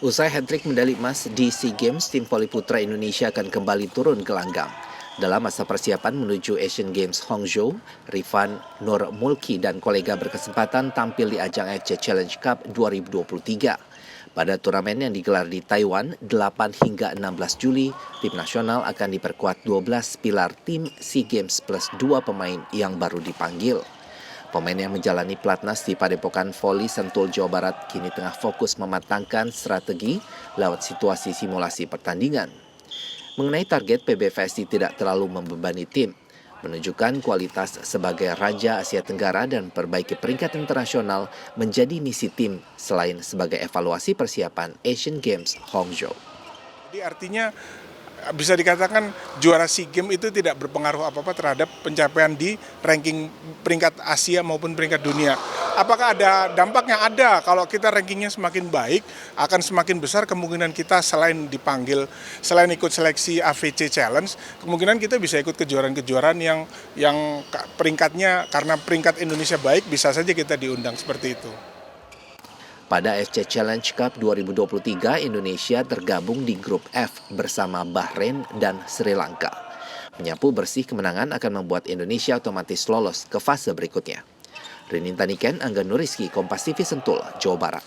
Usai hat-trick medali emas di SEA Games, tim voli putra Indonesia akan kembali turun ke langgang. Dalam masa persiapan menuju Asian Games Hangzhou, Rifan Nur Mulki dan kolega berkesempatan tampil di ajang FC Challenge Cup 2023. Pada turnamen yang digelar di Taiwan, 8 hingga 16 Juli, tim nasional akan diperkuat 12 pilar tim SEA Games plus 2 pemain yang baru dipanggil. Pemain yang menjalani pelatnas di Padepokan Voli Sentul, Jawa Barat kini tengah fokus mematangkan strategi lewat situasi simulasi pertandingan. Mengenai target, PBVSI tidak terlalu membebani tim, menunjukkan kualitas sebagai Raja Asia Tenggara dan perbaiki peringkat internasional menjadi misi tim selain sebagai evaluasi persiapan Asian Games Hangzhou. Jadi artinya bisa dikatakan juara SEA Games itu tidak berpengaruh apa-apa terhadap pencapaian di ranking peringkat Asia maupun peringkat dunia. Apakah ada dampaknya? Ada. Kalau kita rankingnya semakin baik, akan semakin besar kemungkinan kita selain dipanggil, selain ikut seleksi AVC Challenge, kemungkinan kita bisa ikut kejuaraan-kejuaraan yang peringkatnya, karena peringkat Indonesia baik, bisa saja kita diundang seperti itu. Pada FC Challenge Cup 2023, Indonesia tergabung di grup F bersama Bahrain dan Sri Lanka. Menyapu bersih kemenangan akan membuat Indonesia otomatis lolos ke fase berikutnya. Rinintaniken, Angga Nuriski, Kompas TV Sentul, Jawa Barat.